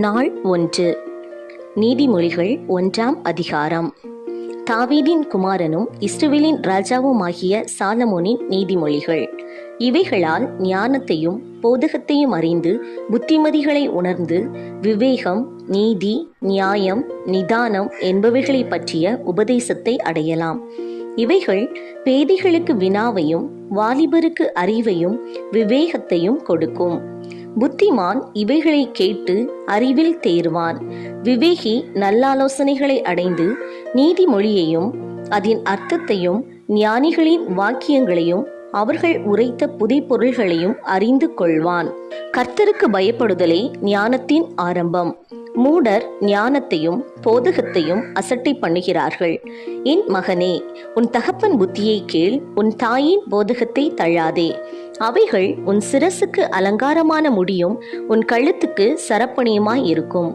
நாள் 1. நீதிமொழிகள் 1ஆம் அதிகாரம். தாவீதின் குமாரனும் இஸ்ரவேலின் ராஜாவுமாகிய சாலமோனின் நீதிமொழிகள். இவைகளால் ஞானத்தையும் போதகத்தையும் அறிந்து புத்திமதிகளை உணர்ந்து விவேகம், நீதி, நியாயம், நிதானம் என்பவைகளை பற்றிய உபதேசத்தை அடையலாம். இவைகள் பேதைகளுக்கு வினாவையும் வாலிபருக்கு அறிவையும் விவேகத்தையும் கொடுக்கும். புத்திமான் இவைகளை கேட்டு அறிவில் தேர்வான். விவேகி நல்லாலோசனைகளை அடைந்து நீதிமொழியையும் அதன் அர்த்தத்தையும் ஞானிகளின் வாக்கியங்களையும் அவர்கள் உரைத்த புதைபொருள்களையும் அறிந்து கொள்வான். கர்த்தருக்கு பயப்படுதலே ஞானத்தின் ஆரம்பம். மூடர் ஞானத்தையும் போதகத்தையும் அசட்டை பண்ணுகிறார்கள். என் மகனே, உன் தகப்பன் புத்தியை கேள், உன் தாயின் போதகத்தை தள்ளாதே. அவைகள் உன் சிரசுக்கு அலங்காரமான முடியும், உன் கழுத்துக்கு சரப்பணியுமாய் இருக்கும்.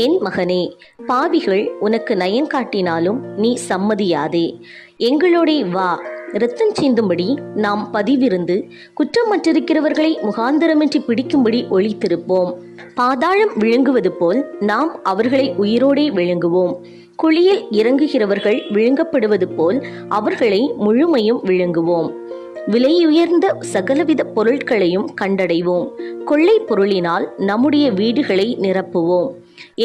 என் மகனே, பாவிகள் உனக்கு நயம் காட்டினாலும் நீ சம்மதியாதே. எங்களோடே வா, இரத்தம் சிந்தும்படி நாம் பதிவிருந்து குற்றமற்றிருக்கிறவர்களை முகாந்திரமின்றி பிடிக்கும்படி ஒளித்திருப்போம். பாதாளம் விழுங்குவது போல் நாம் அவர்களை உயிரோடே விழுங்குவோம். குழியில் இறங்குகிறவர்கள் விழுங்கப்படுவது போல் அவர்களை முழுமையும் விழுங்குவோம். விலையுயர்ந்த சகலவித பொருட்களையும் கண்டடைவோம். கொள்ளை பொருளினால் நம்முடைய வீடுகளை நிரப்புவோம்.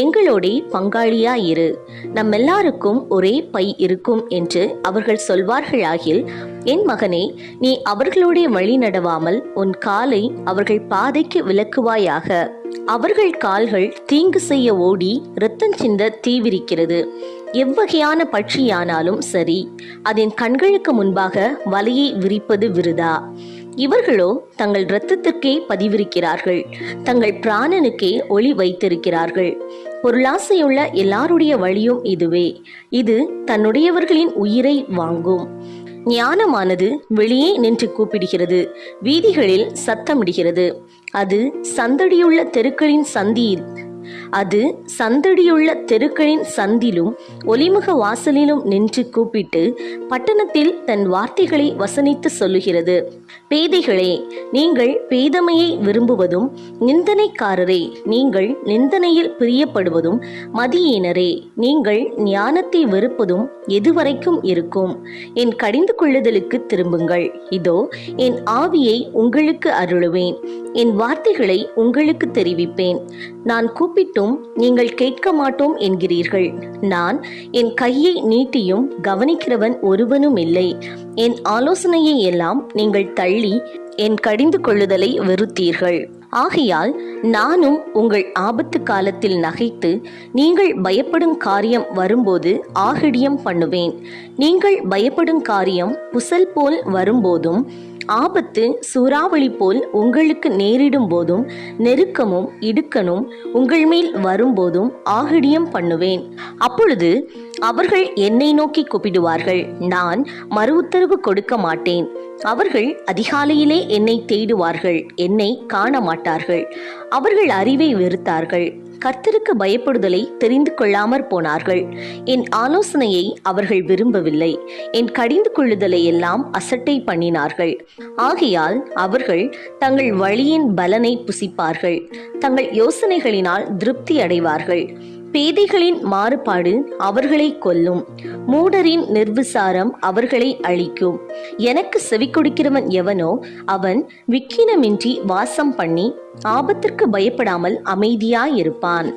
எங்களோட பங்காளியாயிரு, நம்மெல்லாருக்கும் ஒரே பை இருக்கும் என்று அவர்கள் சொல்வார்களாகில், என் மகனே, நீ அவர்களுடைய வழி நடவாமல் உன் காலை அவர்கள் பாதைக்கு விலக்குவாயாக. அவர்கள் கால்கள் தீங்கு செய்ய ஓடி இரத்தம் சிந்த தீவிரிக்கிறது. எவ்வகையான பட்சியானாலும் சரி, அதன் கண்களுக்கு முன்பாக வலையை விரிப்பது விருதா. இவர்களோ தங்கள் இரத்தத்திற்கே பதிவிருக்கிறார்கள், தங்கள் பிராணனுக்கே ஒளி வைத்திருக்கிறார்கள். பொருளாசையுள்ள எல்லாருடைய வழியும் இதுவே. இது தன்னுடையவர்களின் உயிரை வாங்கும். ஞானமானது வெளியே நின்று கூப்பிடுகிறது, வீதிகளில் சத்தமிடுகிறது. அது சந்தடியுள்ள தெருக்களின் சந்திலும் ஒலிமுக வாசலிலும் நின்று கூப்பிட்டு பட்டணத்தில் தன் வார்த்தைகளை வசனித்து சொல்லுகிறது. பேதைகளே, நீங்கள் பேதமையை விரும்புவதும், நிந்தனைக்காரரே, நீங்கள் நிந்தனையில் பிரியப்படுவதும், மதியீனரே, நீங்கள் ஞானத்தை வெறுப்பதும் எதுவரைக்கும் இருக்கும்? என் கடிந்து கொள்ளுதலுக்கு திரும்புங்கள். இதோ என் ஆவியை உங்களுக்கு அருளுவேன், என் வார்த்தைகளை உங்களுக்கு தெரிவிப்பேன். நான் கூப்பிட்டும் நீங்கள் கேட்க மாட்டோம் என்கிறீர்கள். நான் என் கையை நீட்டியும் கவனிக்கிறவன் ஒருவனும் இல்லை. என் ஆலோசனையை எல்லாம் நீங்கள் தள்ளி என் கடிந்து கொள்ளுதலை வெறுத்தீர்கள். ஆகையால் நானும் உங்கள் ஆபத்து காலத்தில் நகைத்து நீங்கள் பயப்படும் காரியம் வரும்போது ஆகிடியம் பண்ணுவேன். நீங்கள் பயப்படும் காரியம் புசல் போல் வரும்போதும், ஆபத்து சூறாவளி போல் உங்களுக்கு நேரிடும் போதும், நெருக்கமும் இடுக்கணும் உங்கள் மேல் வரும்போதும் ஆகிடியம் பண்ணுவேன். அப்பொழுது அவர்கள் என்னை நோக்கி கூப்பிடுவார்கள், நான் மறு உத்தரவு கொடுக்க மாட்டேன். அவர்கள் அதிகாலையிலே என்னை தேடுவார்கள், என்னை காண மாட்டார்கள். அவர்கள் அறிவை வெறுத்தார்கள், கர்த்தருக்கு பயப்படுதலை தெரிந்து கொள்ளாமற் போனார்கள். என் ஆலோசனையை அவர்கள் விரும்பவில்லை, என் கடிந்து கொள்ளுதலை எல்லாம் அசட்டை பண்ணினார்கள். ஆகையால் அவர்கள் தங்கள் வழியின் பலனை புசிப்பார்கள், தங்கள் யோசனைகளினால் திருப்தி அடைவார்கள். பேதைகளின் மாறுபாடு அவர்களை கொல்லும், மூடரின் நிர்விசாரம் அவர்களை அழிக்கும். எனக்கு செவி கொடுக்கிறவன் எவனோ அவன் விக்கினமின்றி வாசம் பண்ணி ஆபத்திற்கு பயப்படாமல் அமைதியாயிருப்பான்.